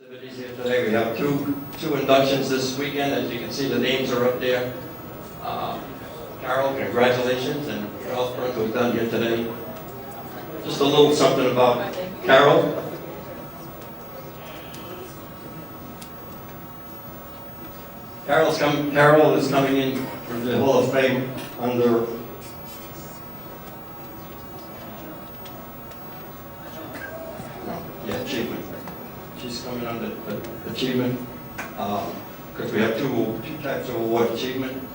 Activities here today. We have two inductions this weekend. As you can see, the names are up there. Carol, congratulations, and Ralph Burns was done here today. Just a little something about Carol. Carol is coming in from the Hall of Fame under achievement. She's coming under achievement because we have two types of award: achievement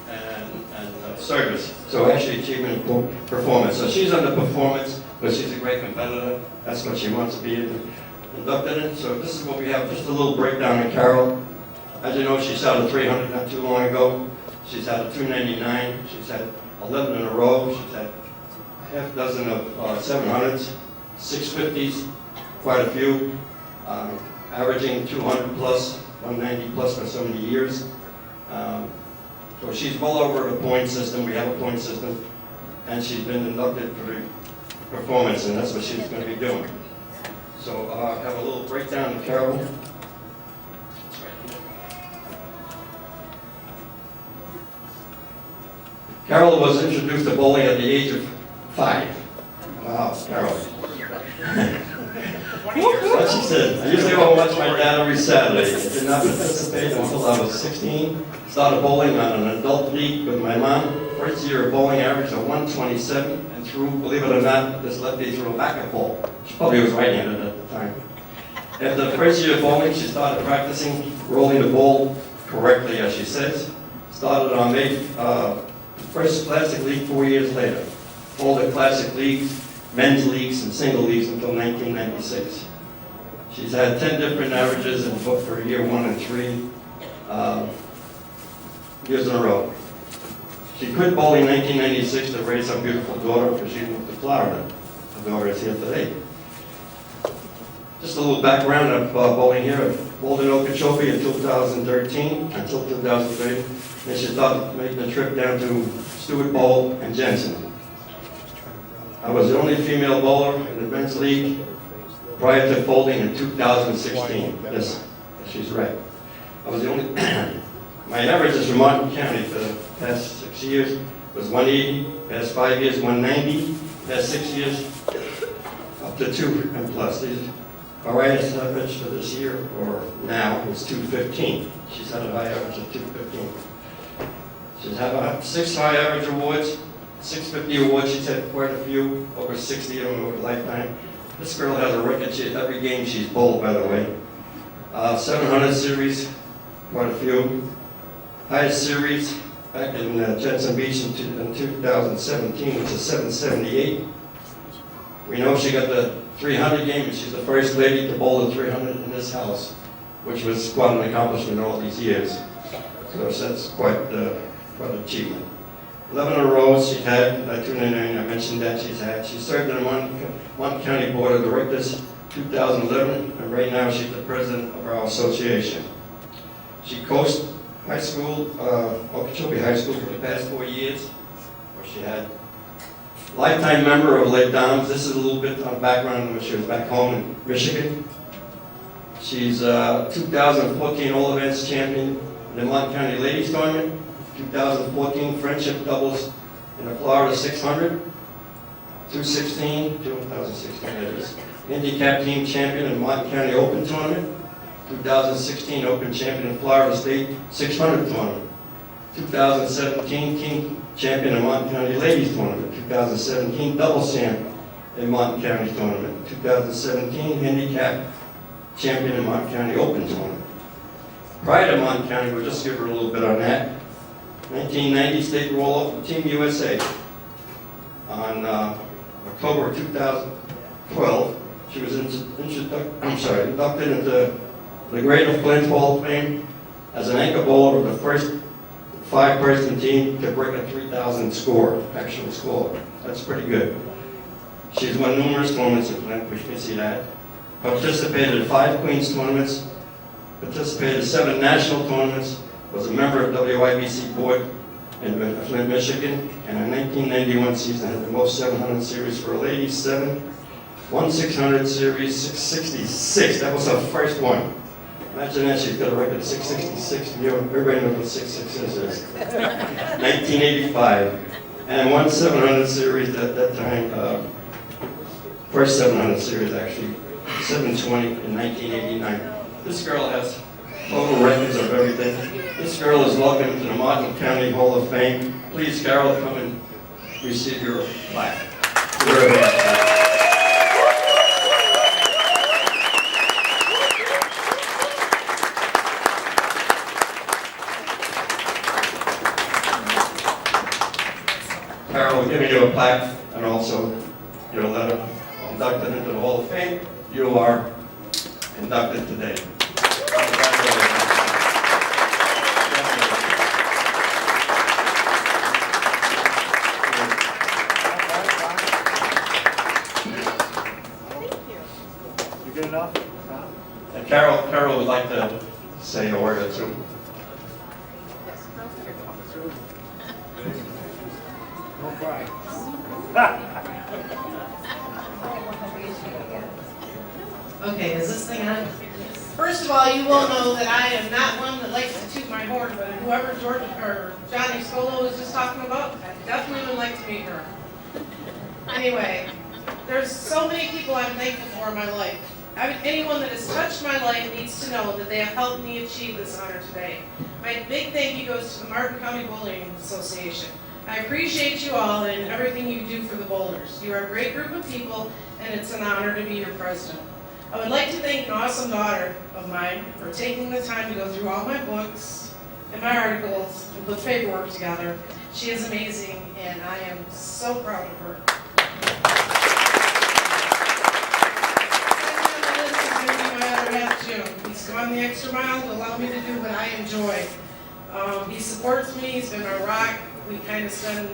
and service. So actually, achievement and performance. So she's under performance, but she's a great competitor. That's what she wants to be inducted in. So this is what we have. Just a little breakdown of Carol. As you know, she started 300 not too long ago. She's had a 299. She's had 11 in a row. She's had half dozen of 700s, 650s, quite a few, averaging 200 plus, 190 plus for so many years. So she's well over the point system. We have a point system, and she's been inducted for performance, and that's what she's going to be doing. So have a little breakdown of Carol. Carol was introduced to bowling at the age of 5. Wow, Carol. What she said. I usually won't watch my dad every Saturday. I did not participate until I was 16. Started bowling on an adult league with my mom. First year of bowling averaged a 127 and threw, believe it or not, this lefty threw a backup ball. She probably was right-handed at the time. After the first year of bowling, she started practicing rolling the ball correctly, as she says. Started on first Classic League 4 years later. All the Classic Leagues, men's leagues, and single leagues until 1996. She's had 10 different averages and booked for year 1 and 3 years in a row. She quit bowling in 1996 to raise her beautiful daughter because she moved to Florida. Her daughter is here today. Just a little background of bowling here. I bowled in Okeechobee in 2013 until 2003. Then she started making the trip down to Stewart Bowl and Jensen. I was the only female bowler in the men's league prior to folding in 2016. Yes, she's right. I was the only. My averages from Martin County for the past 6 years was 180, past 5 years 190, past 6 years up to 2 and plus. Our highest average for this year, or now, is 215. She's had a high average of 215. She's had 6 high average awards, 650 awards. She's had quite a few, over 60 of them over a lifetime. This girl has a record. Every game she's bowled, by the way. 700 series, quite a few. Highest series back in Jensen Beach in 2017, which is 778. We know she got the 300 game, and she's the first lady to bowl the 300 in this house, which was quite an accomplishment all these years. So that's quite an achievement. 11 in a row she had, 299, I mentioned that she's had. She served on the Martin County Board of Directors 2011, and right now she's the president of our association. She coached high school, Okeechobee High School for the past 4 years, where she had lifetime member of Lake Downs. This is a little bit on background when she was back home in Michigan. She's 2014 All Events champion in the Martin County Ladies Tournament, 2014 Friendship Doubles in the Florida 600, 2016 that is, Handicap Team Champion in Martin County Open Tournament, 2016 Open Champion in Florida State 600 Tournament, 2017 Team Champion in Martin County Ladies Tournament, 2017 Doubles Champ in Martin County Tournament, 2017 Handicap Champion in Martin County Open Tournament. Prior to Martin County, we'll just give her a little bit on that. 1990 State Roll-Off with Team USA. On October 2012, she was inducted into the Greater Flint Hall of Fame as an anchor bowler of the first 5-person team to break a 3,000 score, actual score. That's pretty good. She's won numerous tournaments in Flint, we can see that. Participated in 5 Queens tournaments, participated in 7 national tournaments, was a member of WIBC board in Flint, Michigan, and in 1991 season had the most 700 series for ladies, 7, 1 600 series, 666. That was her first one. Imagine that, she's got a record of 666. Everybody knows what 666 is. 1985. And won 700 series at that time. First 700 series, actually. 720 in 1989. This girl has total records of everything. This girl is welcome to the Martin County Hall of Fame. Please, Carol, come and receive your plaque. Carol, we're giving you a plaque and also your letter inducted into the Hall of Fame. You are inducted today. You good enough? And Carol would like to say a word or two. Don't cry. Okay, is this thing on? First of all, you will know that I am not one that likes to toot my horn, but whoever Johnny Scolo was just talking about, I definitely would like to meet her. Anyway, there's so many people I'm thankful for in my life. Anyone that has touched my life needs to know that they have helped me achieve this honor today. My big thank you goes to the Martin County Bowling Association. I appreciate you all and everything you do for the bowlers. You are a great group of people, and it's an honor to be your president. I would like to thank an awesome daughter of mine for taking the time to go through all my books and my articles and put paperwork together. She is amazing, and I am so proud of her. My other half, Jim. He's gone the extra mile to allow me to do what I enjoy. He supports me. He's been my rock. We kind of spend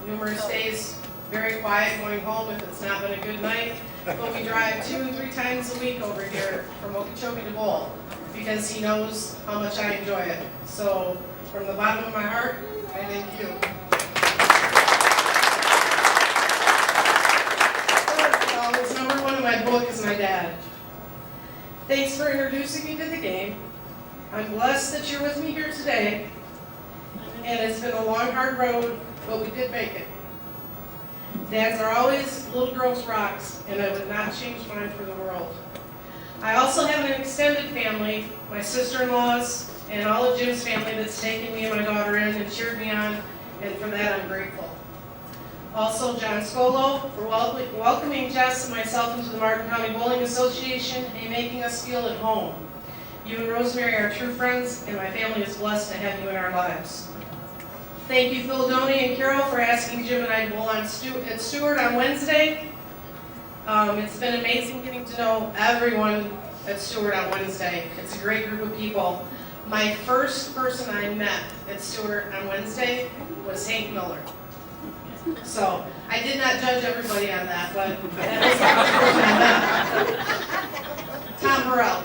numerous days very quiet going home if it's not been a good night. But we drive 2 and 3 times a week over here from Okeechobee to Bowl because he knows how much I enjoy it. So from the bottom of my heart, I thank you. Always number 1 in my book is my dad. Thanks for introducing me to the game. I'm blessed that you're with me here today. And it's been a long, hard road, but we did make it. Dads are always little girls' rocks, and I would not change mine for the world. I also have an extended family, my sister-in-laws, and all of Jim's family that's taken me and my daughter in and cheered me on, and for that I'm grateful. Also, John Scolo for welcoming Jess and myself into the Martin County Bowling Association and making us feel at home. You and Rosemary are true friends, and my family is blessed to have you in our lives. Thank you, Philadelphia and Carol, for asking Jim and I to bowl at Stewart on Wednesday. It's been amazing getting to know everyone at Stewart on Wednesday. It's a great group of people. My first person I met at Stewart on Wednesday was Hank Miller. So I did not judge everybody on that, but that was the first person I met. Tom Burrell.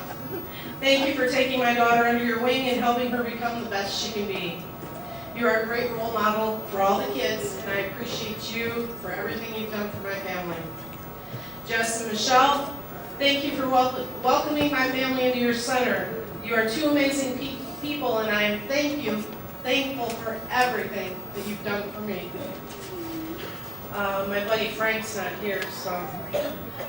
Thank you for taking my daughter under your wing and helping her become the best she can be. You are a great role model for all the kids, and I appreciate you for everything you've done for my family. Jess and Michelle, thank you for welcoming my family into your center. You are 2 amazing people, and I am thankful for everything that you've done for me. My buddy Frank's not here, so.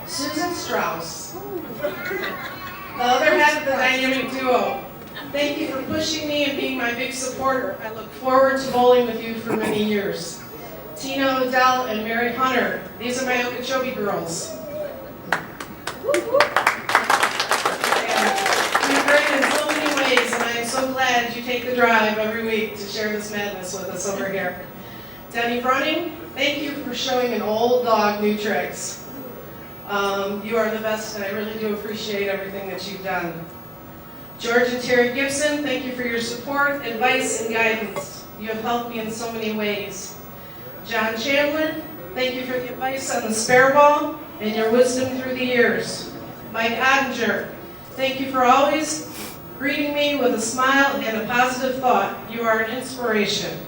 Susan Strauss, the other half of the dynamic duo. Thank you for pushing me and being my big supporter. I look forward to bowling with you for many years. Tina Odell and Mary Hunter, these are my Okeechobee girls. You're great in so many ways, and I am so glad you take the drive every week to share this madness with us over here. Denny Brunning, thank you for showing an old dog new tricks. You are the best, and I really do appreciate everything that you've done. George and Terry Gibson, thank you for your support, advice, and guidance. You have helped me in so many ways. John Chandler, thank you for the advice on the spare ball and your wisdom through the years. Mike Ottinger, thank you for always greeting me with a smile and a positive thought. You are an inspiration.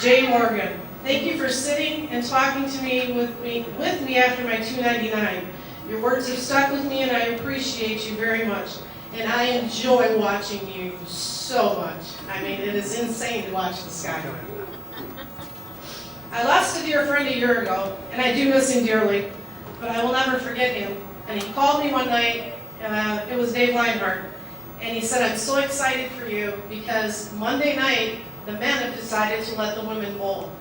Jay Morgan, thank you for sitting and talking to me with me after my 299. Your words have stuck with me, and I appreciate you very much. And I enjoy watching you so much. I mean, it is insane to watch this guy. I lost a dear friend a year ago, and I do miss him dearly, but I will never forget him. And he called me one night, it was Dave Leinhardt, and he said, I'm so excited for you because Monday night, the men have decided to let the women bowl.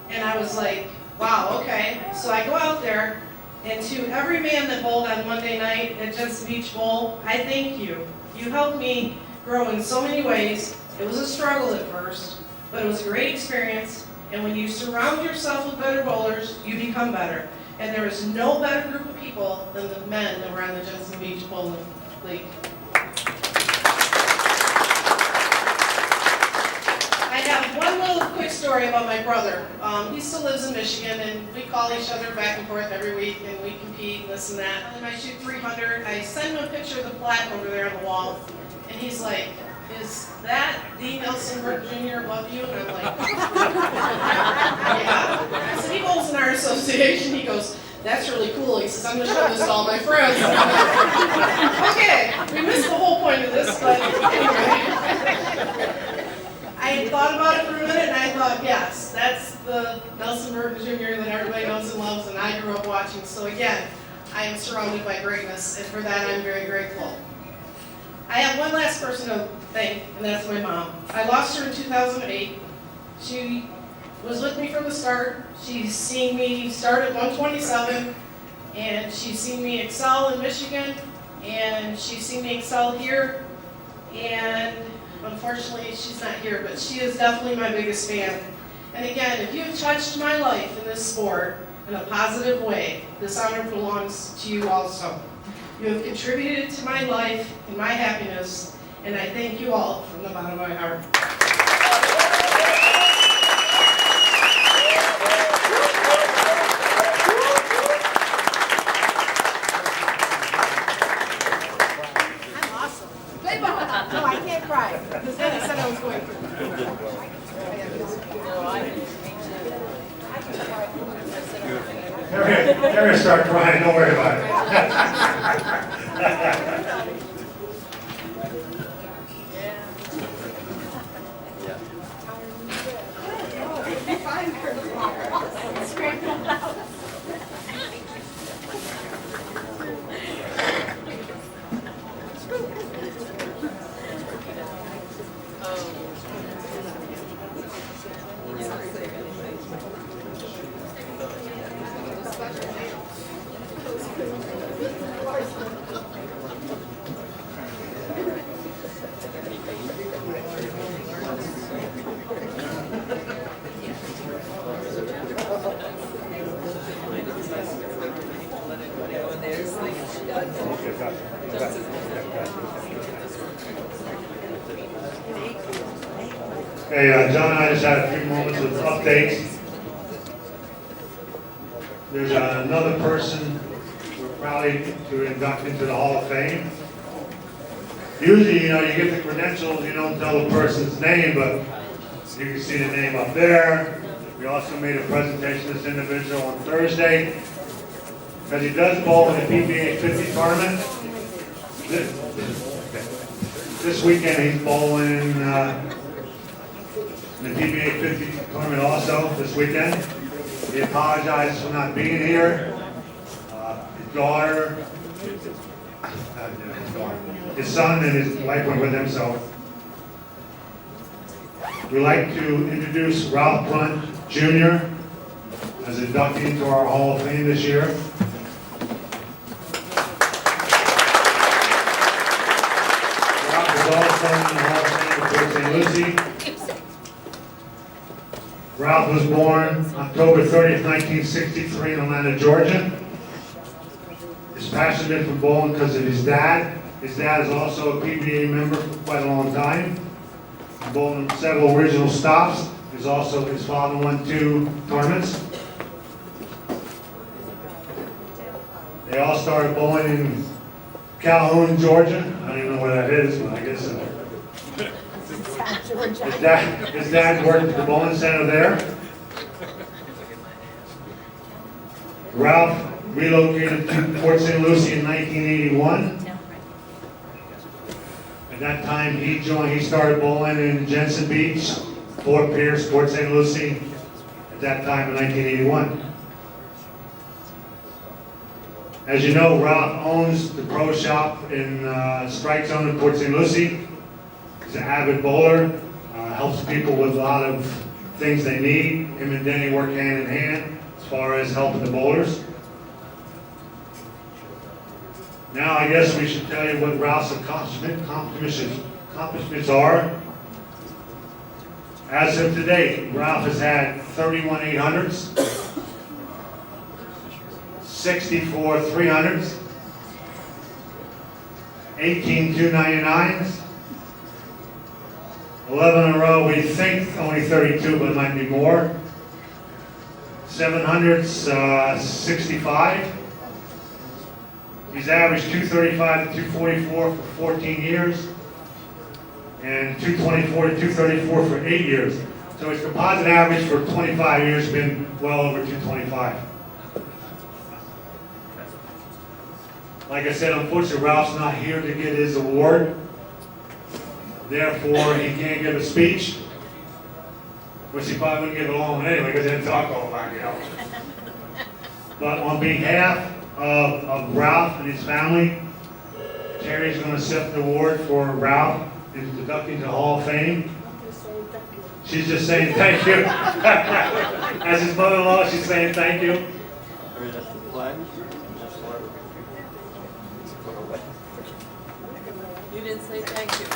And I was like, wow, okay. So I go out there, and to every man that bowled on Monday night at Jensen Beach Bowl, I thank you. You helped me grow in so many ways. It was a struggle at first, but it was a great experience. And when you surround yourself with better bowlers, you become better. And there is no better group of people than the men that were on the Jensen Beach Bowling League. I have one little quick story about my brother. He still lives in Michigan, and we call each other back and forth every week, and we compete and this and that. And I shoot 300. I send him a picture of the plaque over there on the wall, and he's like, is that the Nelson Burke Jr. above you? And I'm like, yeah. I said, he bowls in our association. He goes, that's really cool. He says, I'm going to show this to all my friends. Okay, we missed the whole point of this, but anyway. I had thought about it for a minute, and I thought, yes, that's the Nelson Burke Jr. that everybody knows and loves, and I grew up watching. So again, I am surrounded by greatness, and for that I'm very grateful. I have one last person to thank, and that's my mom. I lost her in 2008. She was with me from the start. She's seen me start at 127, and she's seen me excel in Michigan, and she's seen me excel here, and unfortunately she's not here, but she is definitely my biggest fan. And again, if you've touched my life in this sport in a positive way, this honor belongs to you also. You have contributed to my life and my happiness, and I thank you all from the bottom of my heart. I'm awesome. Play ball. No, I can't cry. Because then he said I was going to. They're going to start crying, don't worry about it. Okay, John and I just had a few moments of updates. There's another person we're proud to induct into the Hall of Fame. Usually, you get the credentials, you don't tell the person's name, but you can see the name up there. We also made a presentation to this individual on Thursday, because he does bowl in the PBA 50 tournament. This weekend he's bowling in the PBA 50 tournament also this weekend. He apologizes for not being here. His daughter, his son and his wife went with him, so. We'd like to introduce Ralph Blunt Jr. as inductee into our Hall of Fame this year. Ralph is also in the Hall of Fame for St. Lucie. Ralph was born October 30th, 1963 in Atlanta, Georgia. His passion has been for bowling because of his dad. His dad is also a PBA member for quite a long time. He bowled in several original stops. His father won 2 tournaments. They all started bowling in Calhoun, Georgia. I don't even know where that is, but I guess his dad worked at the bowling center there. Ralph relocated to Port St. Lucie in 1981. that time he started bowling in Jensen Beach, Fort Pierce, Port St. Lucie, at that time in 1981. As you know, Ralph owns the pro shop in Strike Zone in Port St. Lucie. He's an avid bowler, helps people with a lot of things they need. Him and Denny work hand in hand as far as helping the bowlers. Now I guess we should tell you what Ralph's accomplishments are. As of today, Ralph has had 31 800s, 64 300s, 18 299s, 11 in a row, we think only 32, but it might be more. 700s, 65. He's averaged 235 to 244 for 14 years, and 224 to 234 for 8 years. So his composite average for 25 years has been well over 225. Like I said, unfortunately, Ralph's not here to get his award. Therefore, he can't give a speech, which he probably wouldn't give a long one anyway, because he didn't talk all about it, But on behalf of Ralph and his family, Terry's going to accept the award for Ralph in inducting to the Hall of Fame. She's just saying thank you. As his mother-in-law, she's saying thank you. You didn't say thank you.